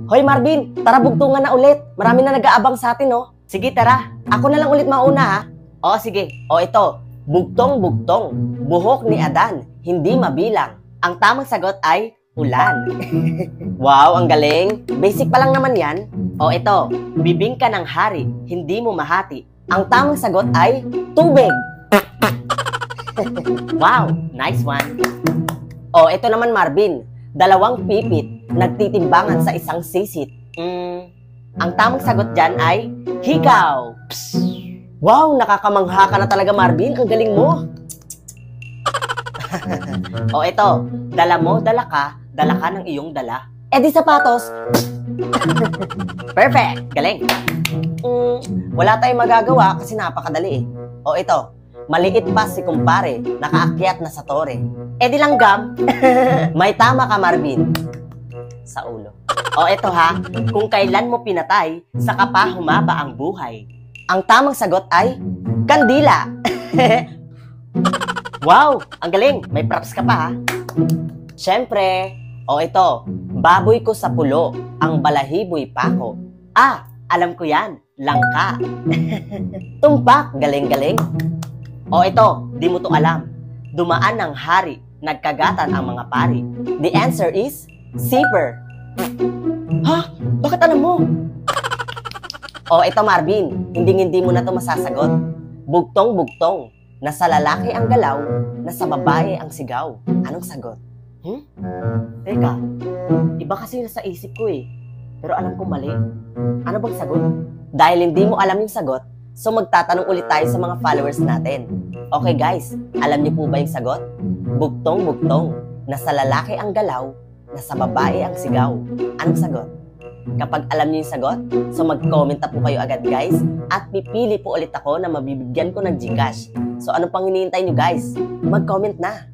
Hoy Marvin, tara bugtungan na ulit. Marami na nag-aabang sa atin, oh. Sige, tara. Ako na lang ulit mauna, ha? O, sige. O, ito. Bugtong-bugtong. Buhok ni Adan. Hindi mabilang. Ang tamang sagot ay ulan. Wow, ang galing. Basic pa lang naman yan. O, ito. Bibing ka ng hari. Hindi mo mahati. Ang tamang sagot ay tubig. Wow, nice one. O, ito naman Marvin. Dalawang pipit. Nagtitimbangan sa isang sisit. Ang tamang sagot dyan ay hikaw. Psst. Wow, nakakamangha ka na talaga Marvin. Ang galing mo. O ito, dala mo, dala ka ng iyong dala. Eh di sapatos. Perfect, galing. Wala tayong magagawa kasi napakadali eh. O ito, maliit pa si kumpare, nakaakyat na sa tore. Eh di langgam. May tama ka Marvin. Sa ulo. O eto ha, kung kailan mo pinatay, saka pa humaba ang buhay. Ang tamang sagot ay kandila. Wow, ang galing. May props ka pa ha. Siyempre, o ito, baboy ko sa pulo, ang balahiboy pako. Ah, alam ko yan, langka. Tumpak, galing-galing. O ito, di mo to alam. Dumaan ng hari, nagkagatan ang mga pari. The answer is zipper. Ha? Bakit alam mo? O, ito Marvin, hindi mo na to masasagot. Bugtong-bugtong, nasa lalaki ang galaw, nasa babae ang sigaw. Anong sagot? Teka, iba kasi nasa isip ko eh. Pero alam ko mali. Ano bang sagot? Dahil hindi mo alam yung sagot, so magtatanong ulit tayo sa mga followers natin. Okay guys, alam niyo po ba yung sagot? Bugtong-bugtong, nasa lalaki ang galaw, nasa babae ang sigaw. Anong sagot? Kapag alam niyo yung sagot, so mag-comment na po kayo agad guys at pipili po ulit ako na mabibigyan ko ng GCash. So ano pang hinihintay niyo guys? Mag-comment na!